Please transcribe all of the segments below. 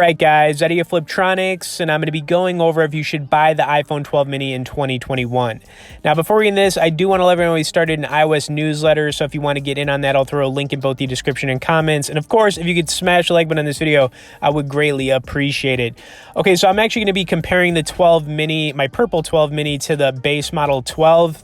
Alright guys, Eddie of Fliptroniks, and I'm going to be going over if you should buy the iPhone 12 mini in 2021. Now before we get into this, I do want to let everyone know we started an iOS newsletter, so if you want to get in on that, I'll throw a link in both the description and comments. And of course, if you could smash the like button on this video, I would greatly appreciate it. Okay, so I'm actually going to be comparing the 12 mini, my purple 12 mini, to the base model 12.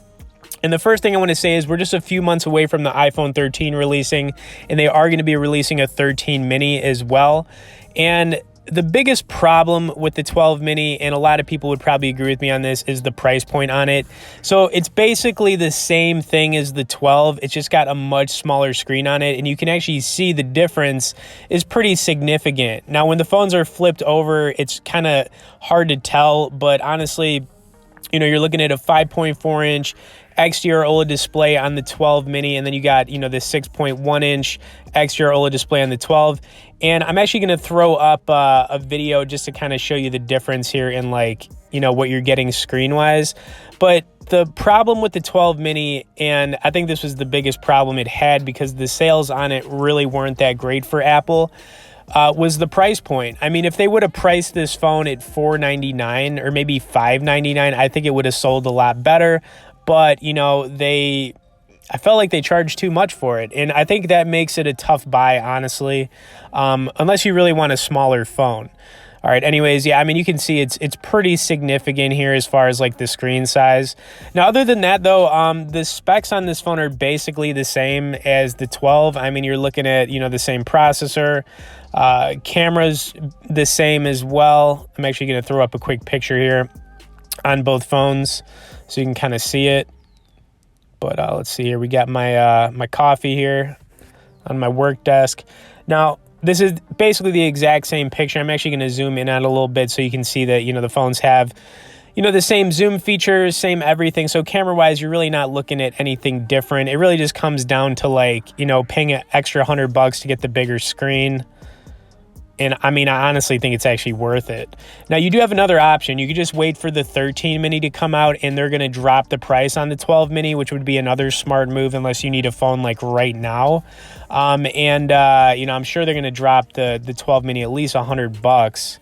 And the first thing I want to say is we're just a few months away from the iPhone 13 releasing, and they are going to be releasing a 13 mini as well. And the biggest problem with the 12 mini, and a lot of people would probably agree with me on this, is the price point on it. So it's basically the same thing as the 12. It's just got a much smaller screen on it, and you can actually see the difference is pretty significant. Now, when the phones are flipped over, it's kind of hard to tell, but honestly, you know, you're looking at a 5.4-inch XDR OLED display on the 12 mini, and then you got, you know, this 6.1-inch XDR OLED display on the 12. And I'm actually going to throw up a video just to kind of show you the difference here in, like, you know, what you're getting screen-wise. But the problem with the 12 mini, and I think this was the biggest problem it had because the sales on it really weren't that great for Apple, was the price point. I mean, if they would have priced this phone at $499 or maybe $599, I think it would have sold a lot better. But, you know, I felt like they charged too much for it. And I think that makes it a tough buy, honestly, unless you really want a smaller phone. All right, anyways, yeah, I mean, you can see it's pretty significant here as far as, like, the screen size. Now, other than that, though, the specs on this phone are basically the same as the 12. I mean, you're looking at, you know, the same processor. Camera's the same as well. I'm actually going to throw up a quick picture here on both phones so you can kind of see it. But let's see here. We got my my coffee here on my work desk. Now, this is basically the exact same picture. I'm actually going to zoom in on it a little bit so you can see that, you know, the phones have, you know, the same zoom features, same everything. So camera-wise, you're really not looking at anything different. It really just comes down to, like, you know, paying an extra $100 to get the bigger screen. And I mean, I honestly think it's actually worth it. Now, you do have another option. You could just wait for the 13 mini to come out, and they're going to drop the price on the 12 mini, which would be another smart move unless you need a phone like right now. You know, I'm sure they're going to drop the 12 mini at least $100.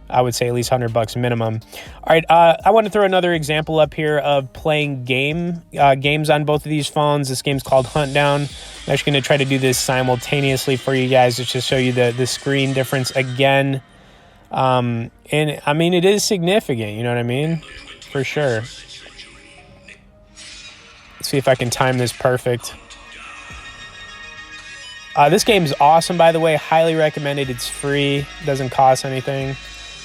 I would say at least $100 minimum. All right, I want to throw another example up here of playing games on both of these phones. This game's called Hunt Down. I'm actually going to try to do this simultaneously for you guys just to show you the screen difference again. And I mean, it is significant, you know what I mean? For sure. Let's see if I can time this perfect. This game's awesome, by the way. Highly recommended. It's free. Doesn't cost anything.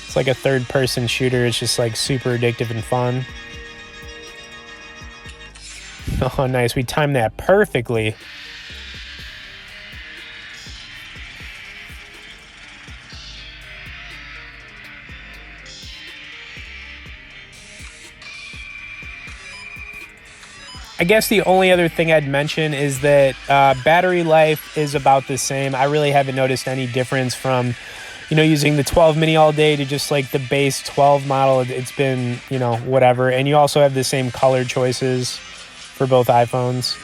It's like a third-person shooter. It's just, like, super addictive and fun. Oh, nice. We timed that perfectly. I guess the only other thing I'd mention is that battery life is about the same. I really haven't noticed any difference from, you know, using the 12 mini all day to just like the base 12 model. It's been, you know, whatever. And you also have the same color choices for both iPhones.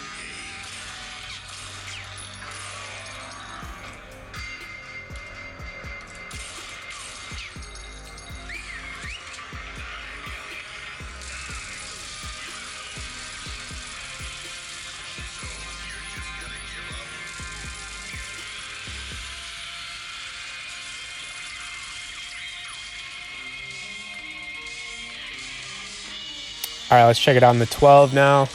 All right, let's check it out on the 12 now.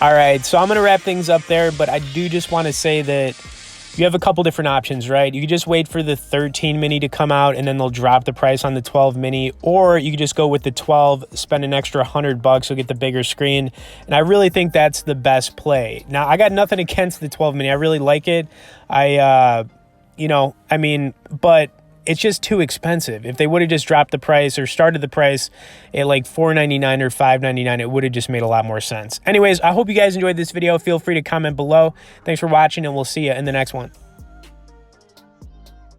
All right, so I'm going to wrap things up there, but I do just want to say that you have a couple different options, right? You can just wait for the 13 mini to come out and then they'll drop the price on the 12 mini, or you can just go with the 12, spend an extra $100, you'll get the bigger screen. And I really think that's the best play. Now, I got nothing against the 12 mini. I really like it. You know, I mean, but it's just too expensive. If they would have just dropped the price or started the price at like $4.99 or $5.99, it would have just made a lot more sense. Anyways, I hope you guys enjoyed this video. Feel free to comment below. Thanks for watching, and we'll see you in the next one.